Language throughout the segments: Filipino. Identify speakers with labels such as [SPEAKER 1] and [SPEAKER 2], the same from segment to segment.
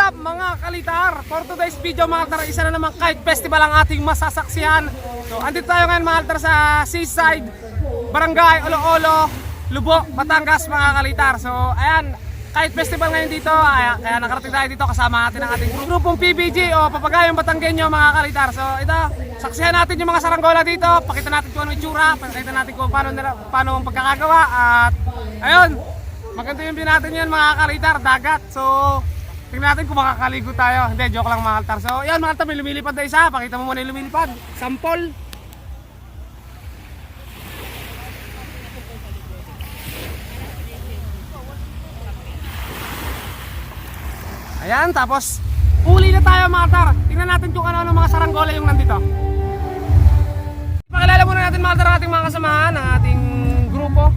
[SPEAKER 1] up mga kalitar? For today's video mga kalitar, isa na naman kite festival ang ating masasaksihan. So andito tayo ngayon mga kalitar sa Seaside, Barangay Olo-Olo, Lubok, Batangas mga kalitar. So ayan, kite festival ngayon dito, kaya nakarating tayo dito kasama natin ang ating grupong PBG o Papagayong Batanggenyo mga kalitar. So ito, saksihan natin yung mga saranggola dito, pakita natin kung ano yung itsura, pakita natin kung paano ang pagkakagawa. At ayun, maganda yung natin yan mga kalitar, dagat. So tingnan natin kung makakaligo tayo. Hindi, joke lang mga kalitar. So yan mga kalitar, may lumilipad na isa, pakita mo muna yung lumilipad, sample. Ayan, tapos uli na tayo mga kalitar. Tingnan natin kung ano mga saranggola yung nandito. Pakilala muna natin mga kalitar ating mga kasamahan, ang ating grupo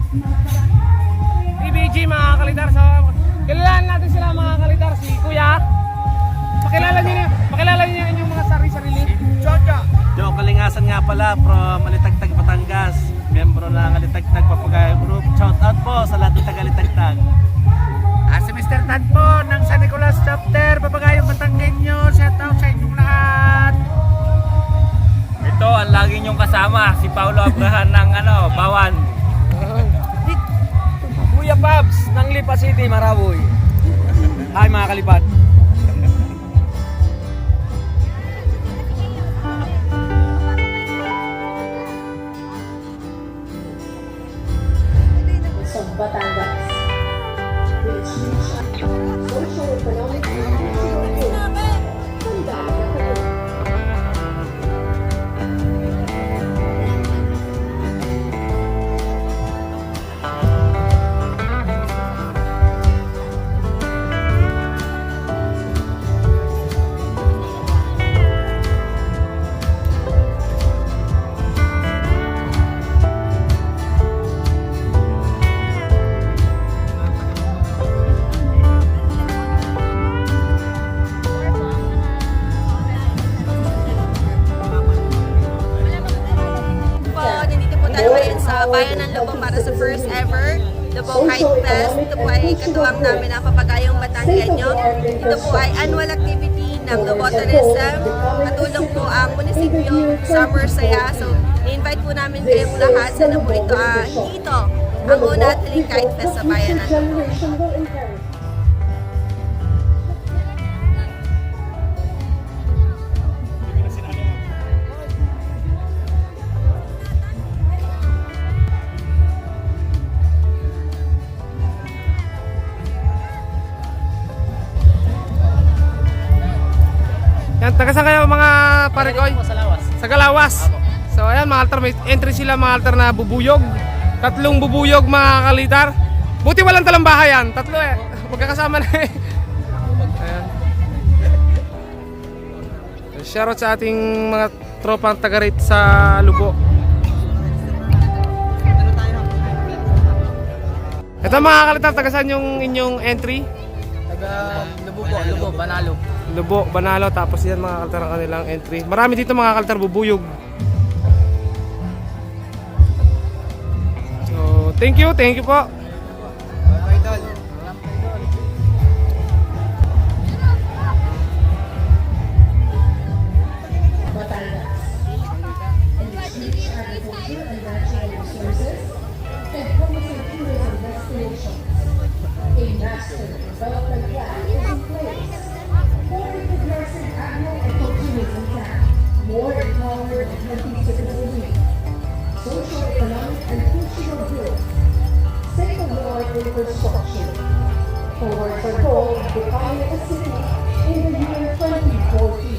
[SPEAKER 1] PBG mga kalitar. So kilalanin natin sila mga kalitar. Si Kuya, pakilala niyo yung mga sarili.
[SPEAKER 2] Joe Kalingasan nga pala from Alitagtag, Batangas. Membro ng Alitagtag Papagayo Group. Shout out po sa lahat ng taga-Alitagtag.
[SPEAKER 3] Si Mr. Tad po ng San Nicolas Chapter, Papagayong Batanggenyo. Shout out sa inyong lahat.
[SPEAKER 4] Ito ang lagi niyong kasama, si Paulo Abrahan ng Bawan. Kuya Pabs ng Lipa City, Maraboy. Hi mga kalipad.
[SPEAKER 5] Sa Batangas, which social economic
[SPEAKER 6] Bayan ng Lubok para sa first ever Lubok Kite Fest. Ito po ay katuwang namin ang Papagayong Batanggenyo. Ito po ay annual activity ng Lubok Tourism. Katulong po ang munisipyo Summer Saya. So, i-invite po namin kayo lahat. Sana po ito, hindi ito ang una at huling Kite Fest sa Bayan ng Lubok.
[SPEAKER 1] Yan, taga saan kayo mga parikoy?
[SPEAKER 4] Sa Lawas.
[SPEAKER 1] Sa Galawas. So ayan mga kalitar, may entry sila mga kalitar na bubuyog. 3 bubuyog mga kalitar. Buti walang talambahayan, 3 eh. Magkakasama na eh. Ayan. Shoutout sa ating mga tropang taga-rate sa Lubok. Ito mga kalitar, taga saan yung inyong entry?
[SPEAKER 4] Taga Lubo, Banalo.
[SPEAKER 1] Lubok, Banalo, tapos yan mga kalitar ang kanilang entry. Marami dito mga kalitar bubuyog. So, thank you po.
[SPEAKER 5] More empowered and healthy citizenry, social, economic, and cultural growth, state-of-the-art infrastructure, towards our goal of becoming a city in the year 2040.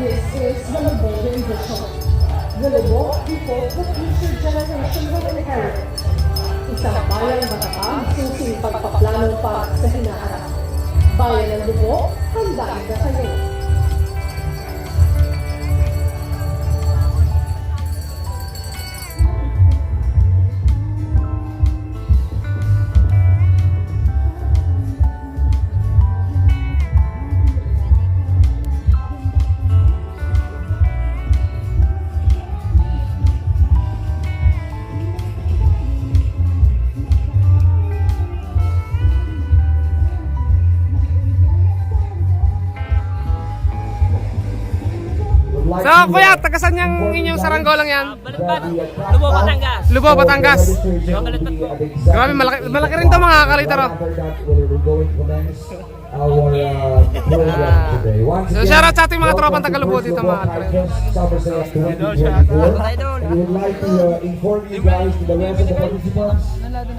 [SPEAKER 5] This is the Lubogan vision. The Lubok people the future generation will inherit. Isang bayang matatag, susing pagpaplano para sa hinaharap. Bayan ng Lubok, handa na kayo.
[SPEAKER 1] So kuya, tagasan yung inyong saranggolang yan?
[SPEAKER 4] Baliktad, Lubo, Batangas.
[SPEAKER 1] Lubo, Batangas.
[SPEAKER 4] Baliktad po.
[SPEAKER 1] Grabe, malaki rin to mga kaliter. Oh. So shoutout sa ating mga tropang Tagalubo dito mga kaliter.
[SPEAKER 7] We would like to inform you guys to the rest of the participants,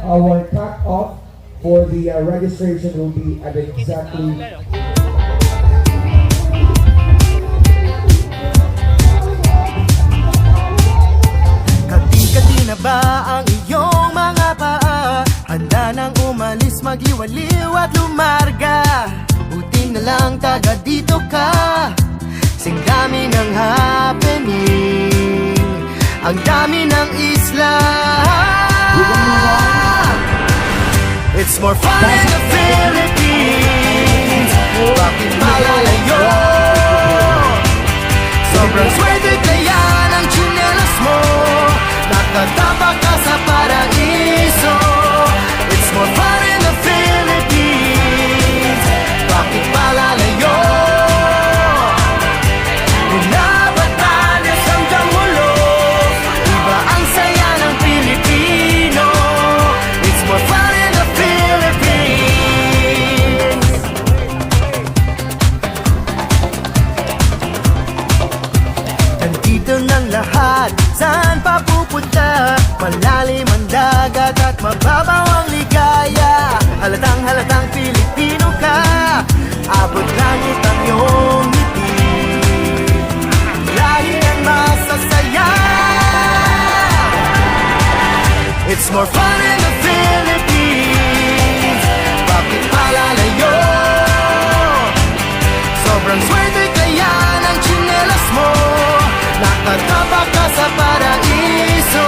[SPEAKER 7] our cut-off for the registration will be at exactly
[SPEAKER 8] Kati-kati na ba ang iyong mga paa? Handa nang umalis, magliwaliw at lumarga. Buti na lang taga dito ka. Sing dami ng happening, ang dami ng isla. It's more fun in the Philippines. Bakit malalayo? Sobrang swerte kaya ng tsinelas mo. Nakatapak ka sa paraiso. It's more fun in the Philippines. Bakit malalayo? Mula Batanes hanggang Mulos, iba ang saya ng Pilipino. It's more fun in the Philippines. Nandito ng lahat, saan pa pupunta? Malalim ang dagat at mababaw ang ligaya. Halatang Pilipino ka, abot langit ang iyong ngiti. Lahi ang masasaya. It's more fun in the Philippines. Bakit malalayo? Sobrang swerte kaya ng tsinelas mo. Nakatapak ka sa paraiso.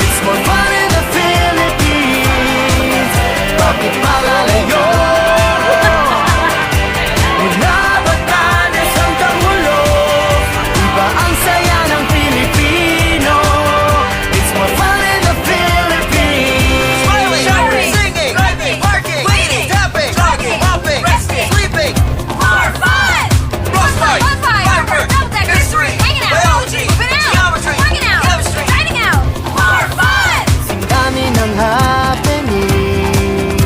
[SPEAKER 8] It's more fun in the Philippines. Bakit malalayo? Mula Batanes hanggang Mulos, iba ang saya ng Pilipino. It's more fun in the Philippines. Smiling, singing, working, tapping, hopping, sleeping.
[SPEAKER 6] More fun!
[SPEAKER 8] Frostbite,
[SPEAKER 6] Bonfire! Double-decker!
[SPEAKER 8] history,
[SPEAKER 6] Hanging out!
[SPEAKER 8] biology,
[SPEAKER 6] Moving out!
[SPEAKER 8] geometry,
[SPEAKER 6] Working out!
[SPEAKER 8] chemistry.
[SPEAKER 6] Dining out! More fun!
[SPEAKER 8] Ang dami ng happening,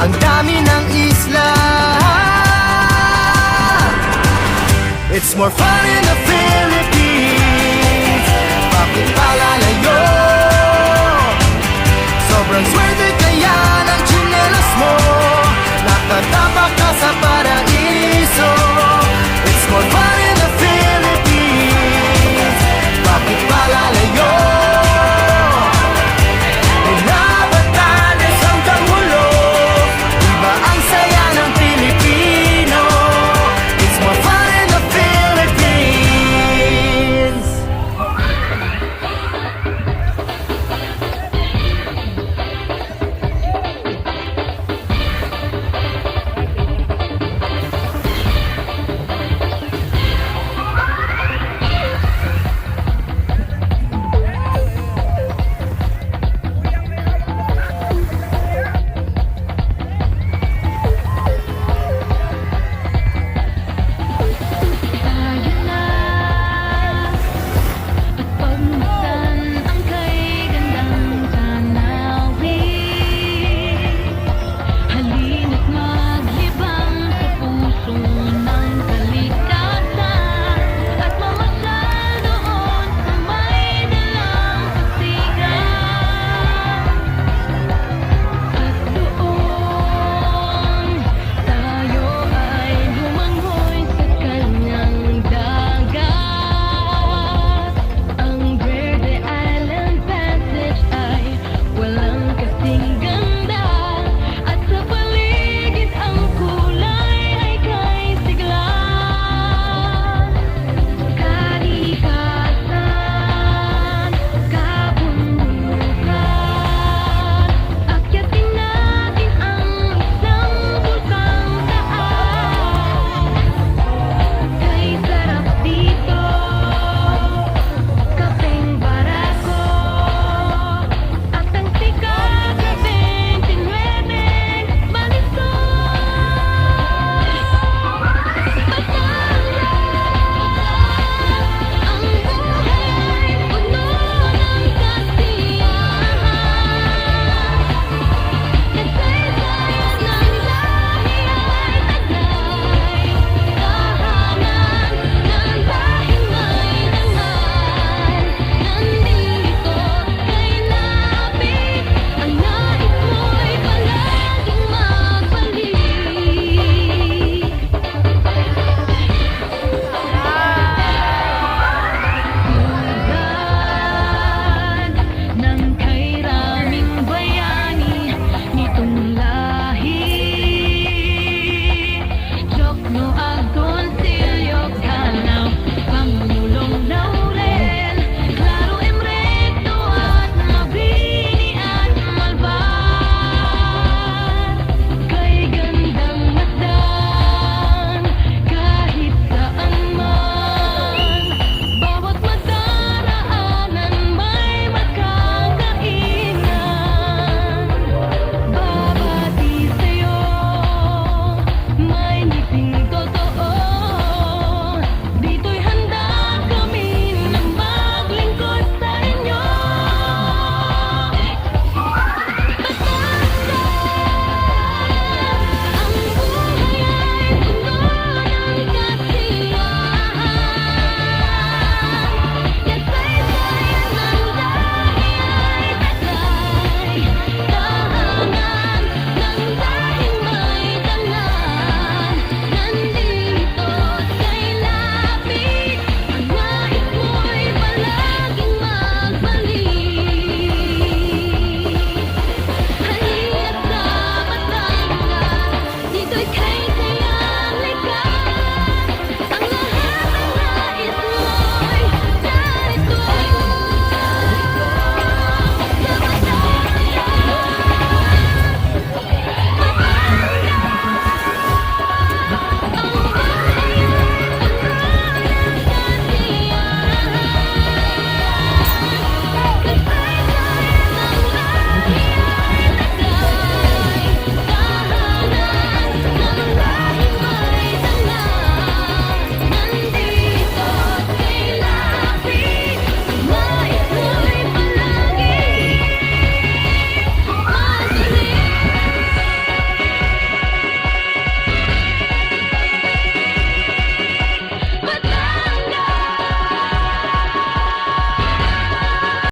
[SPEAKER 8] ang dami ng isla. It's more fun